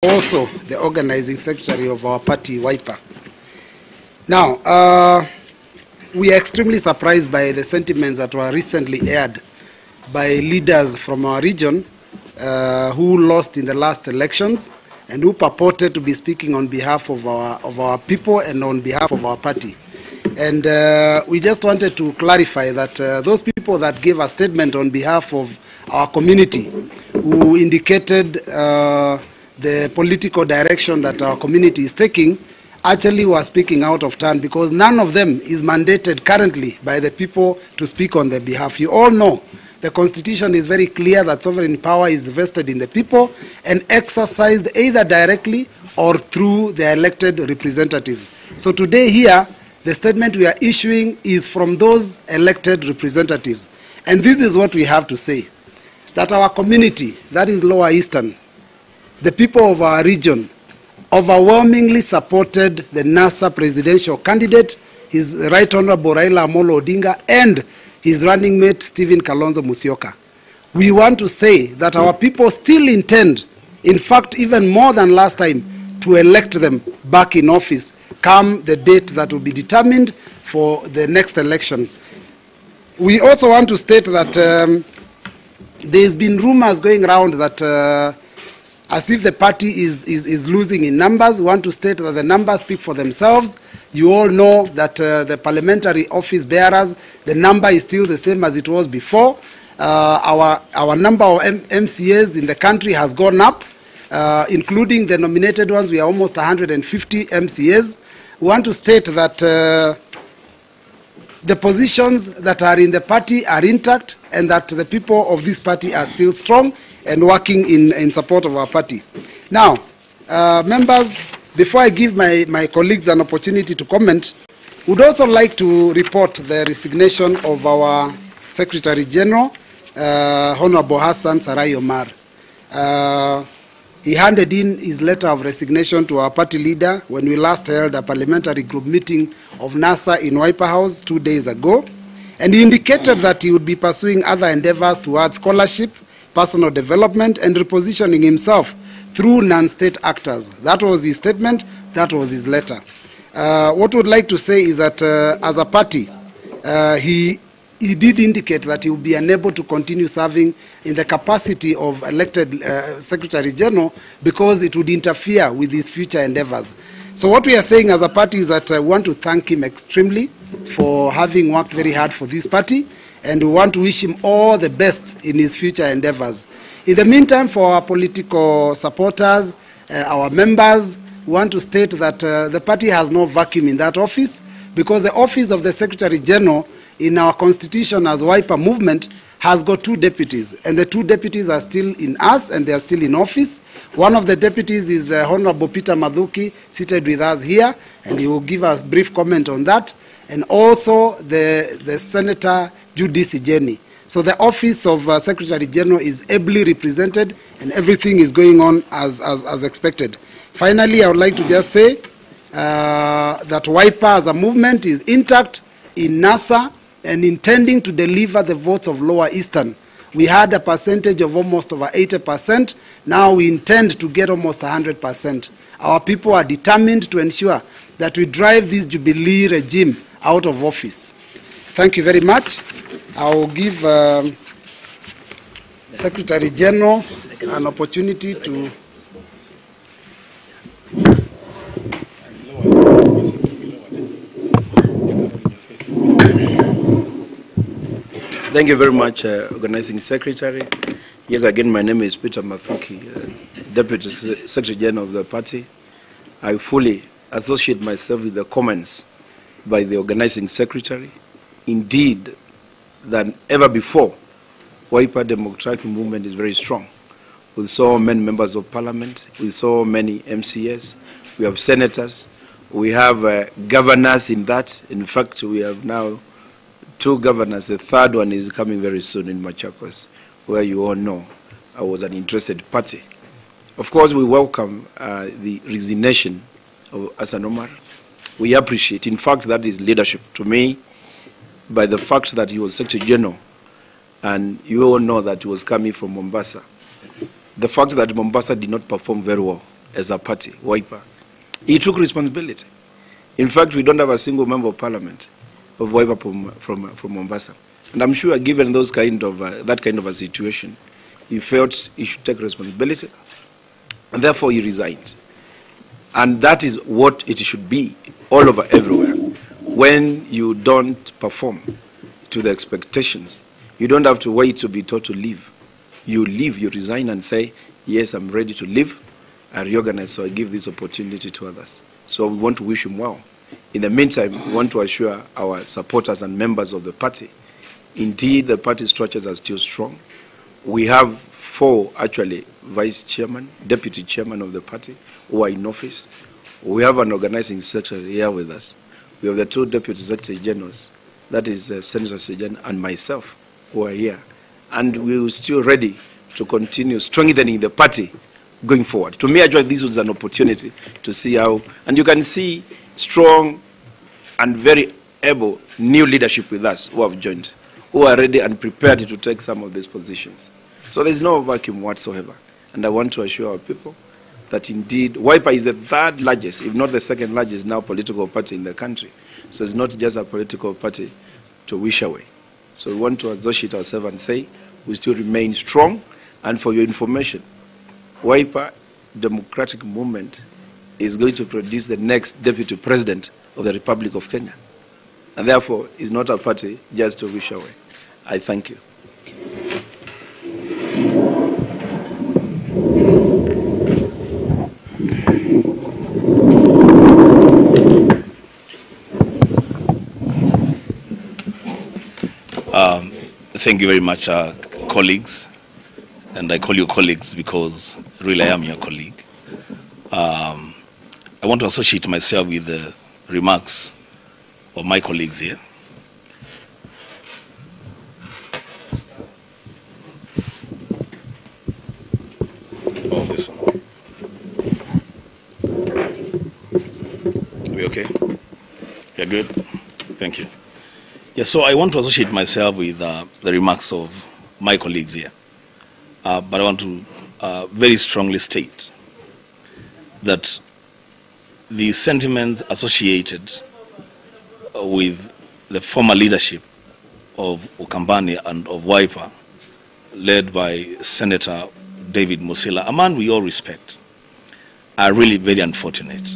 also the organizing secretary of our party, Wiper. Now, we are extremely surprised by the sentiments that were recently aired by leaders from our region who lost in the last elections and who purported to be speaking on behalf of our people and on behalf of our party. And we just wanted to clarify that those people that gave a statement on behalf of our community, who indicated the political direction that our community is taking, actually were speaking out of turn, because none of them is mandated currently by the people to speak on their behalf. You all know the Constitution is very clear that sovereign power is vested in the people and exercised either directly or through their elected representatives. So today here, the statement we are issuing is from those elected representatives. And this is what we have to say, that our community, that is Lower Eastern, the people of our region, overwhelmingly supported the NASA presidential candidate, His Right Honorable Raila Amolo Odinga, and his running mate, Stephen Kalonzo Musyoka. We want to say that our people still intend, in fact, even more than last time, to elect them back in office come the date that will be determined for the next election. We also want to state that there's been rumors going around that as if the party is losing in numbers. We want to state that the numbers speak for themselves. You all know that the parliamentary office bearers, the number is still the same as it was before. Our number of MCAs in the country has gone up, including the nominated ones. We are almost 150 MCAs. We want to state that the positions that are in the party are intact and that the people of this party are still strong and working in support of our party. Now, members, before I give my colleagues an opportunity to comment, would also like to report the resignation of our Secretary General, Honorable Hassan Omar. He handed in his letter of resignation to our party leader when we last held a parliamentary group meeting of NASA in Wiper House 2 days ago, and he indicated that he would be pursuing other endeavors towards scholarship, personal development, and repositioning himself through non-state actors. That was his statement, that was his letter. What we'd like to say is that as a party, he did indicate that he would be unable to continue serving in the capacity of elected Secretary General because it would interfere with his future endeavors. So what we are saying as a party is that we want to thank him extremely for having worked very hard for this party, and we want to wish him all the best in his future endeavors. In the meantime, for our political supporters, our members, we want to state that the party has no vacuum in that office, because the office of the Secretary General in our constitution as Wiper movement has got 2 deputies, and the 2 deputies are still in us and they are still in office. One of the deputies is Honorable Peter Mathuki, seated with us here, and he will give a brief comment on that, and also the Senator Judici Jenny. So the office of Secretary General is ably represented and everything is going on as expected. Finally, I would like to just say that Wiper as a movement is intact in NASA and intending to deliver the votes of Lower Eastern. We had a percentage of almost over 80%. Now we intend to get almost 100%. Our people are determined to ensure that we drive this Jubilee regime out of office. Thank you very much. I will give Secretary General an opportunity to... Thank you very much, Organizing Secretary. Yes, again, my name is Peter Mathuki, Deputy Secretary General of the party. I fully associate myself with the comments by the Organizing Secretary. Indeed, than ever before, Wiper Democratic Movement is very strong. We saw many members of parliament, we saw many MCS, we have senators, we have governors in that. In fact, we have now 2 governors. The 3rd one is coming very soon in Machakos, where you all know I was an interested party. Of course, we welcome the resignation of Hassan Omar. We appreciate, in fact, that is leadership to me, by the fact that he was Secretary General, and you all know that he was coming from Mombasa. The fact that Mombasa did not perform very well as a party, Wiper, he took responsibility. In fact, we don't have a single member of parliament of Wiper from Mombasa. And I'm sure given those that kind of a situation, he felt he should take responsibility, and therefore he resigned. And that is what it should be all over everywhere. When you don't perform to the expectations, you don't have to wait to be told to leave. You leave, you resign and say, yes, I'm ready to leave. I reorganize, so I give this opportunity to others. So we want to wish him well. In the meantime, we want to assure our supporters and members of the party, indeed, the party structures are still strong. We have 4, actually, vice chairman, deputy chairman of the party who are in office. We have an organizing secretary here with us. We have the 2 deputy secretary generals, that is Senator Sejan and myself, who are here. And we are still ready to continue strengthening the party going forward. To me, actually, this was an opportunity to see how, and you can see strong and very able new leadership with us who have joined, who are ready and prepared to take some of these positions. So there's no vacuum whatsoever. And I want to assure our people that indeed Wiper is the 3rd largest, if not the 2nd largest now political party in the country. So it's not just a political party to wish away. So we want to associate ourselves and say we still remain strong. And for your information, Wiper Democratic Movement is going to produce the next deputy president of the Republic of Kenya. And therefore, it's not a party just to wish away. I thank you. Thank you very much, colleagues. And I call you colleagues because really I am your colleague. I want to associate myself with the remarks of my colleagues here. Oh, this one. Are we okay? You're good? Thank you. Yeah, so I want to associate myself with the remarks of my colleagues here. But I want to very strongly state that the sentiments associated with the former leadership of Ukambani and of Wiper, led by Senator David Musila, a man we all respect, are really very unfortunate.